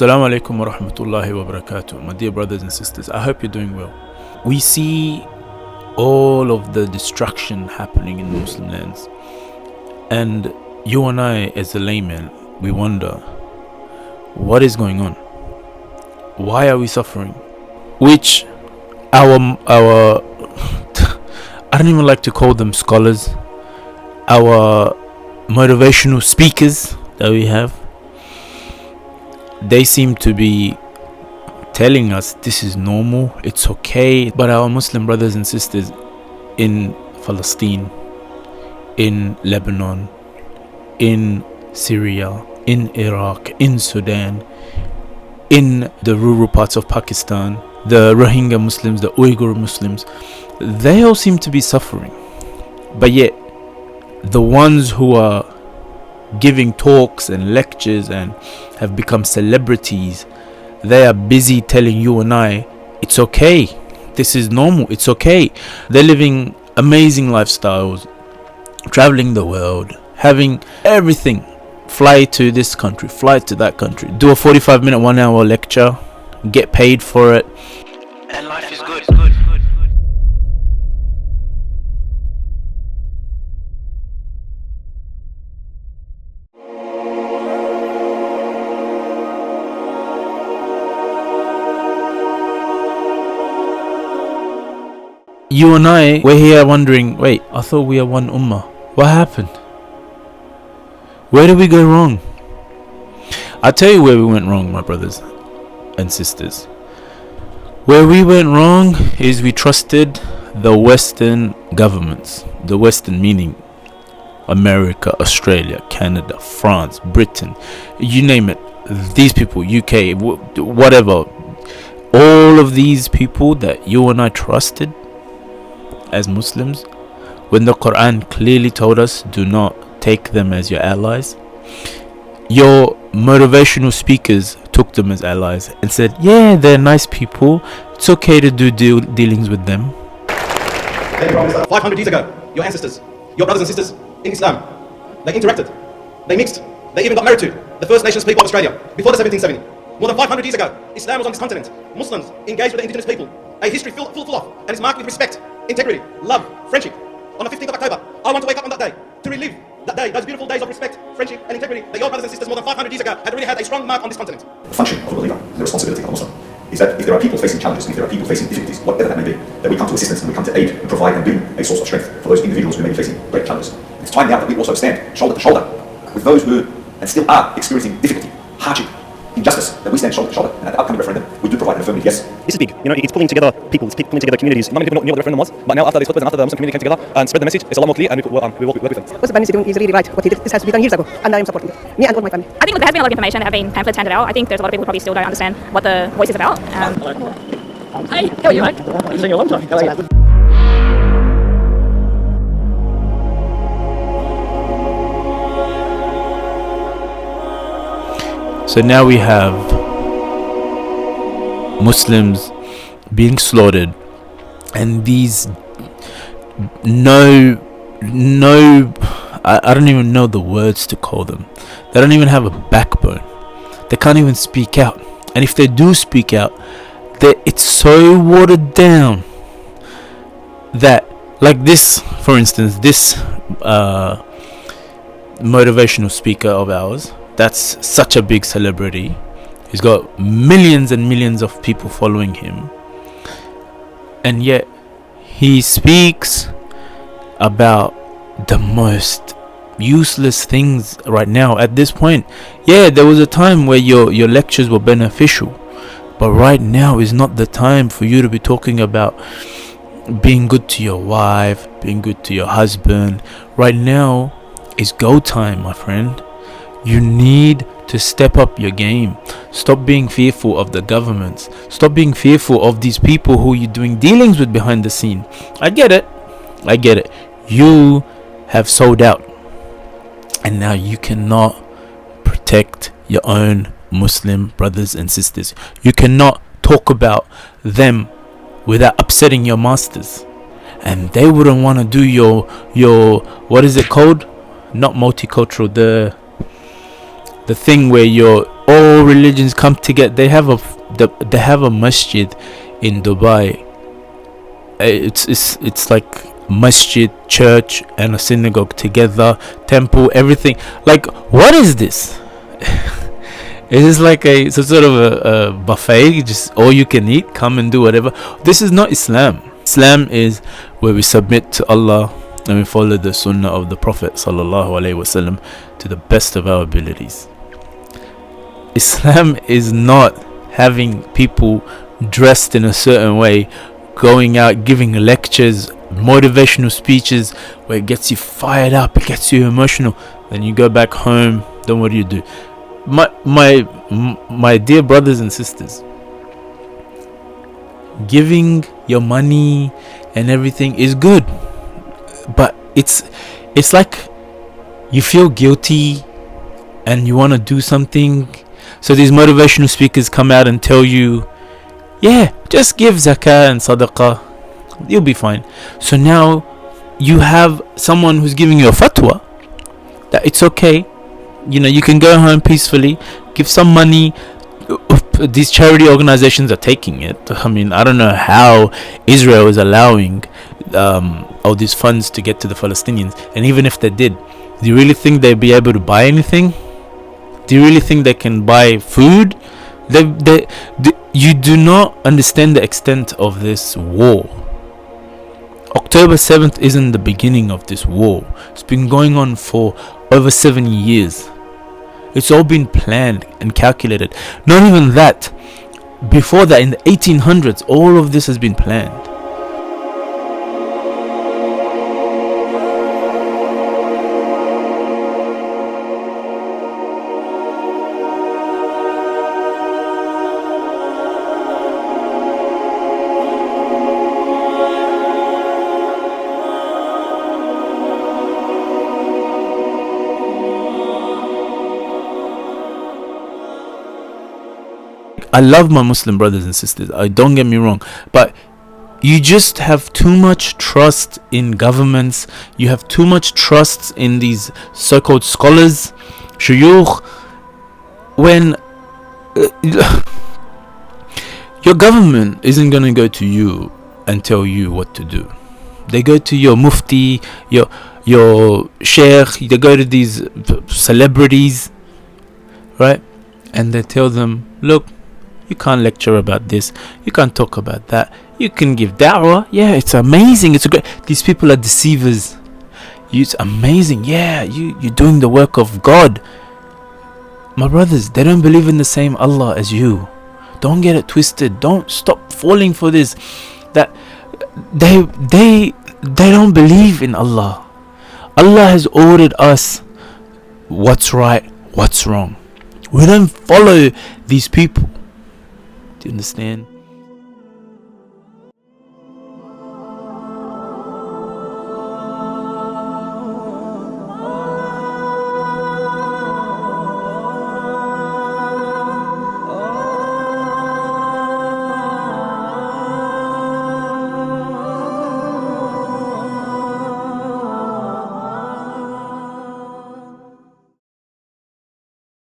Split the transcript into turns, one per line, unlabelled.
Assalamu alaikum wa rahmatullahi wa barakatuh. My dear brothers and sisters, I hope you're doing well. We see all of the destruction happening in Muslim lands, and you and I as a layman, we wonder, what is going on? Why are we suffering? Which our I don't even like to call them scholars, our motivational speakers that we have, they seem to be telling us this is normal, it's okay. But our Muslim brothers and sisters in Palestine, in Lebanon, in Syria, in Iraq, in Sudan, in the rural parts of Pakistan, the Rohingya Muslims, the Uyghur Muslims, they all seem to be suffering. But yet, the ones who are giving talks and lectures and have become celebrities, they are busy telling you and I, it's okay, this is normal, it's okay. They're living amazing lifestyles, traveling the world, having everything, fly to this country, fly to that country, do a 45-minute 1 hour lecture, get paid for it, and life is good. You and I, we're here wondering, wait, I thought we are one Ummah. What happened? Where did we go wrong? I'll tell you where we went wrong, my brothers and sisters. Where we went wrong is we trusted the Western governments. The Western meaning America, Australia, Canada, France, Britain, you name it. These people, UK, whatever. All of these people that you and I trusted as Muslims, when the Quran clearly told us, do not take them as your allies, your motivational speakers took them as allies and said, yeah, they're nice people, it's okay to do dealings with them.
500 years ago, your ancestors, your brothers and sisters in Islam, they interacted, they mixed, they even got married to the First Nations people of Australia before the 1770. More than 500 years ago, Islam was on this continent. Muslims engaged with the indigenous people, a history full of, and is marked with respect, integrity, love, friendship. On the 15th of October, I want to wake up on that day to relive that day, those beautiful days of respect, friendship and integrity that your brothers and sisters more than 500 years ago had really had a strong mark on this continent.
The function of a believer, the responsibility of a Muslim, is that if there are people facing challenges, if there are people facing difficulties, whatever that may be, that we come to assistance and we come to aid and provide and be a source of strength for those individuals who may be facing great challenges. It's time now that we also stand shoulder to shoulder with those who and still are experiencing difficulty, hardship, injustice, that we stand shoulder to shoulder, and at the upcoming referendum, we do provide an affirmative yes.
This is big. You know, it's pulling together people, it's pulling together communities. Not many people knew what the referendum was, but now after they split and after the Muslim community came together and spread the message, it's a lot more clear, and we work with them.
What the Prime Minister doing is really right. What he did, this has to be done years ago, and I am supporting it. Me and all my family.
I think there has been a lot of information that have been pamphlets handed out. I think there's a lot of people who probably still don't understand what the voice is about.
Hey, how are you, mate? I've seen you a long time. How are you?
So now we have Muslims being slaughtered, and these I don't even know the words to call them. They don't even have a backbone. They can't even speak out, and if they do speak out, it's so watered down that, like this, for instance, this motivational speaker of ours, that's such a big celebrity. He's got millions and millions of people following him, and yet he speaks about the most useless things right now at this point. Yeah, there was a time where your lectures were beneficial, but right now is not the time for you to be talking about being good to your wife, being good to your husband. Right now is go time, my friend. You need to step up your game. Stop being fearful of the governments. Stop being fearful of these people who you're doing dealings with behind the scene. I get it. You have sold out, and now you cannot protect your own Muslim brothers and sisters. You cannot talk about them without upsetting your masters, and they wouldn't want to do your what is it called? Not multicultural, the thing where you're all religions come together. They have a masjid in Dubai. It's like masjid, church, and a synagogue together, temple, everything. Like, what is this? It is like some sort of a buffet, just all you can eat, come and do whatever. This is not Islam. Islam is where we submit to Allah and we follow the sunnah of the Prophet sallallahu alaihi wasallam to the best of our abilities. Islam is not having people dressed in a certain way, going out giving lectures, motivational speeches where it gets you fired up, it gets you emotional. Then you go back home, then what do? My dear brothers and sisters, giving your money and everything is good, but it's like you feel guilty and you want to do something, so these motivational speakers come out and tell you, yeah, just give zakah and sadaqah, you'll be fine. So now you have someone who's giving you a fatwa that it's okay, you can go home peacefully, give some money. These charity organizations are taking it. I mean, I don't know how Israel is allowing all these funds to get to the Palestinians, and even if they did, do you really think they'd be able to buy anything? Do you really think they can buy food? You do not understand the extent of this war. October 7th isn't the beginning of this war. It's been going on for over 7 years. It's all been planned and calculated. Not even that. Before that, in the 1800s, all of this has been planned. I love my Muslim brothers and sisters, don't get me wrong, but you just have too much trust in governments. You have too much trust in these so-called scholars, shuyukh, when your government isn't going to go to you and tell you what to do. They go to your mufti, your sheikh, they go to these celebrities, right? And they tell them, look, you can't lecture about this, you can't talk about that, you can give da'wah. Yeah, it's amazing, it's great. These people are deceivers. It's amazing. Yeah, you're doing the work of God. My brothers, they don't believe in the same Allah as you. Don't get it twisted. Don't stop falling for this, that they don't believe in Allah. Allah has ordered us what's right, what's wrong. We don't follow these people. Do you understand?